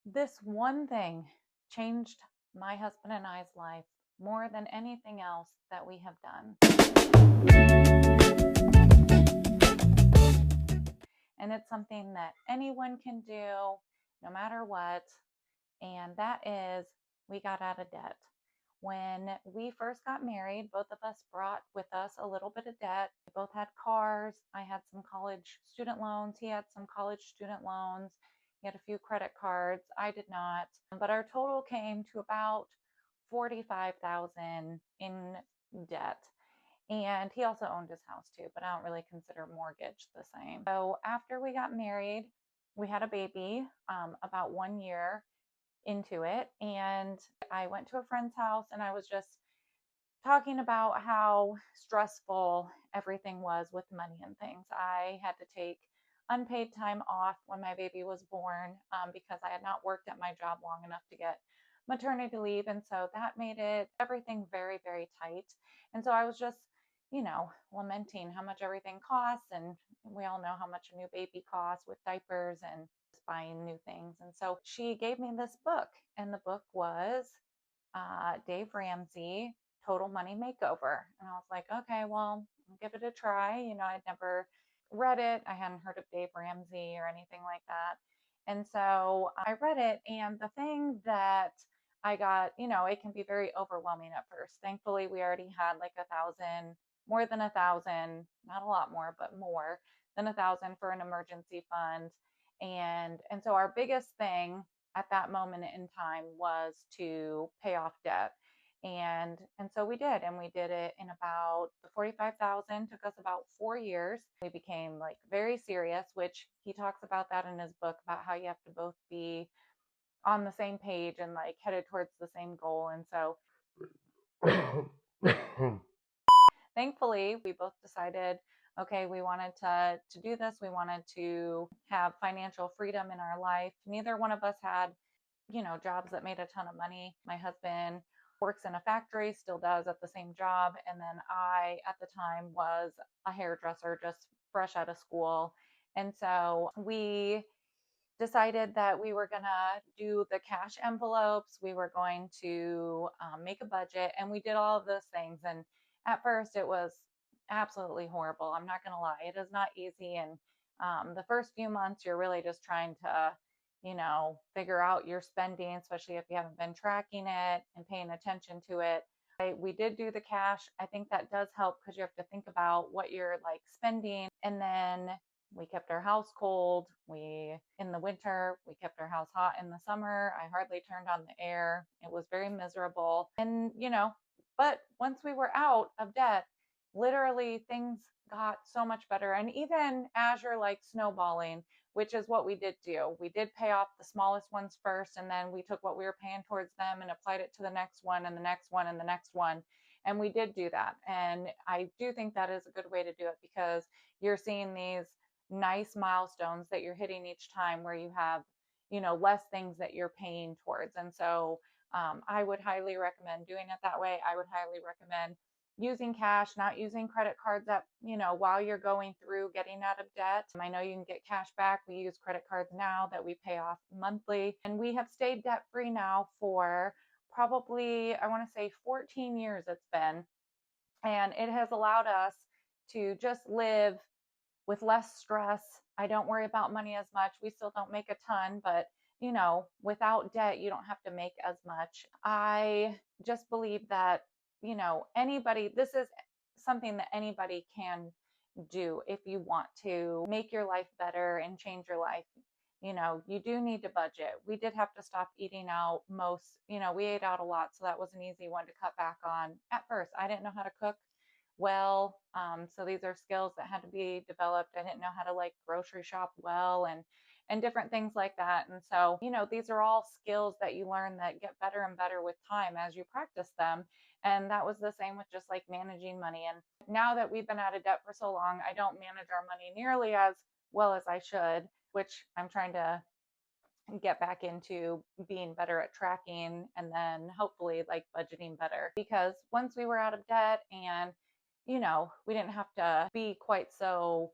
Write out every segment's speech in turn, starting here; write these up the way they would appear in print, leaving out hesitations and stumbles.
This one thing changed my husband and I's life more than anything else that we have done. And it's something that anyone can do no matter what. And that is, we got out of debt. When we first got married, both of us brought with us a little bit of debt. We both had cars. I had some college student loans. He had some college student loans. He had a few credit cards. I did not. But our total came to about 45,000 in debt. And he also owned his house too, but I don't really consider mortgage the same. So after we got married, we had a baby about 1 year into it. And I went to a friend's house and I was just talking about how stressful everything was with money and things. I had to take unpaid time off when my baby was born because I had not worked at my job long enough to get maternity leave. And so that made it everything very, very tight. And so I was just, lamenting how much everything costs. And we all know how much a new baby costs with diapers and buying new things. And so she gave me this book, and the book was Dave Ramsey, Total Money Makeover. And I was like, okay, well, I'll give it a try. I'd never read it. I hadn't heard of Dave Ramsey or anything like that. And so I read it, and the thing that I got, it can be very overwhelming at first. Thankfully, we already had like 1,000, more than 1,000, not a lot more, but more than 1,000 for an emergency fund. And so our biggest thing at that moment in time was to pay off debt. And so we did, and we did it in about the 45,000 took us about 4 years. We became like very serious, which he talks about that in his book about how you have to both be on the same page and like headed towards the same goal. And so thankfully we both decided, okay, we wanted to do this. We wanted to have financial freedom in our life. Neither one of us had jobs that made a ton of money. My husband works in a factory, still does at the same job. And then I, at the time, was a hairdresser just fresh out of school. And so we decided that we were going to do the cash envelopes. We were going to make a budget, and we did all of those things. And at first, it was absolutely horrible. I'm not going to lie. It is not easy. And the first few months, you're really just trying to figure out your spending, especially if you haven't been tracking it and paying attention to it. We did do the cash. I think that does help because you have to think about what you're like spending. And then we kept our house cold. In the winter, we kept our house hot. In the summer, I hardly turned on the air. It was very miserable. And, but once we were out of debt, literally things got so much better. And even as you're like snowballing, which is what we did do. We did pay off the smallest ones first, and then we took what we were paying towards them and applied it to the next one and the next one and the next one. And we did do that. And I do think that is a good way to do it because you're seeing these nice milestones that you're hitting each time where you have, less things that you're paying towards. And so I would highly recommend doing it that way. I would highly recommend using cash, not using credit cards that, while you're going through getting out of debt. I know you can get cash back. We use credit cards now that we pay off monthly. And we have stayed debt free now for probably, I want to say 14 years it's been. And it has allowed us to just live with less stress. I don't worry about money as much. We still don't make a ton, but without debt, you don't have to make as much. I just believe that, anybody, this is something that anybody can do if you want to make your life better and change your life. You do need to budget. We did have to stop eating out we ate out a lot. So that was an easy one to cut back on. At first, I didn't know how to cook well. So these are skills that had to be developed. I didn't know how to like grocery shop well and different things like that. And so, these are all skills that you learn that get better and better with time as you practice them. And that was the same with just like managing money. And now that we've been out of debt for so long, I don't manage our money nearly as well as I should, which I'm trying to get back into being better at tracking and then hopefully like budgeting better. Because once we were out of debt and we didn't have to be quite so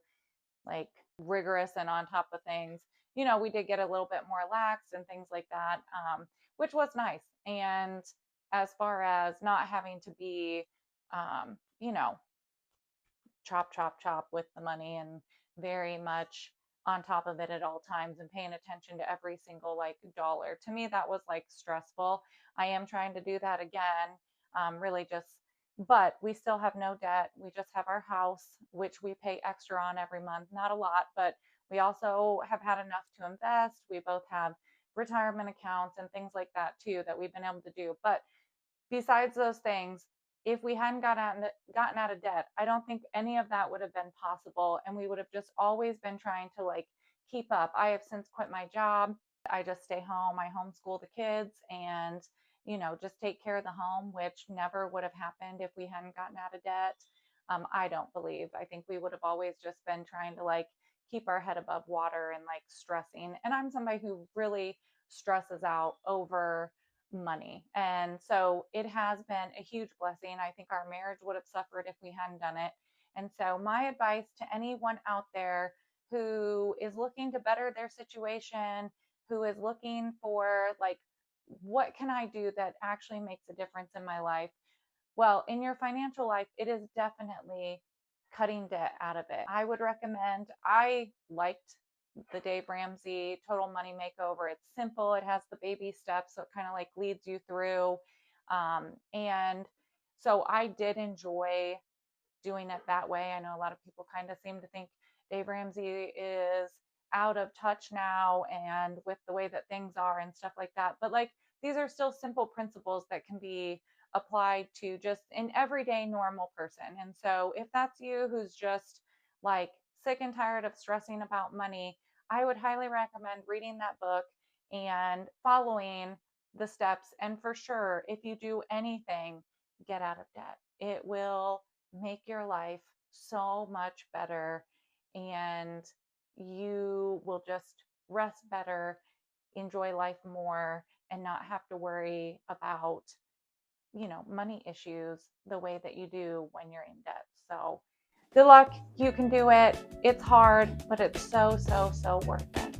like rigorous and on top of things, we did get a little bit more lax and things like that, which was nice. And as far as not having to be, um, you know, chop, chop, chop with the money and very much on top of it at all times and paying attention to every single like dollar. To me, that was like stressful. I am trying to do that again, really just, but we still have no debt. We just have our house, which we pay extra on every month. Not a lot, but we also have had enough to invest. We both have retirement accounts and things like that too that we've been able to do. But besides those things, if we hadn't gotten out of debt, I don't think any of that would have been possible. And we would have just always been trying to like keep up. I have since quit my job. I just stay home. I homeschool the kids and, just take care of the home, which never would have happened if we hadn't gotten out of debt. I don't believe. I think we would have always just been trying to like keep our head above water and like stressing. And I'm somebody who really stresses out over money. And so it has been a huge blessing. I think our marriage would have suffered if we hadn't done it. And so, my advice to anyone out there who is looking to better their situation, who is looking for, like, what can I do that actually makes a difference in my life? Well, in your financial life, it is definitely cutting debt out of it. I would recommend, I liked the Dave Ramsey Total Money Makeover. It's simple, it has the baby steps, so it kind of like leads you through. And so I did enjoy doing it that way. I know a lot of people kind of seem to think Dave Ramsey is out of touch now and with the way that things are and stuff like that. But like these are still simple principles that can be applied to just an everyday normal person. And so if that's you who's just like sick and tired of stressing about money, I would highly recommend reading that book and following the steps. And for sure, if you do anything, get out of debt. It will make your life so much better and you will just rest better, enjoy life more, and not have to worry about, money issues the way that you do when you're in debt. So, good luck. You can do it. It's hard, but it's so, so, so worth it.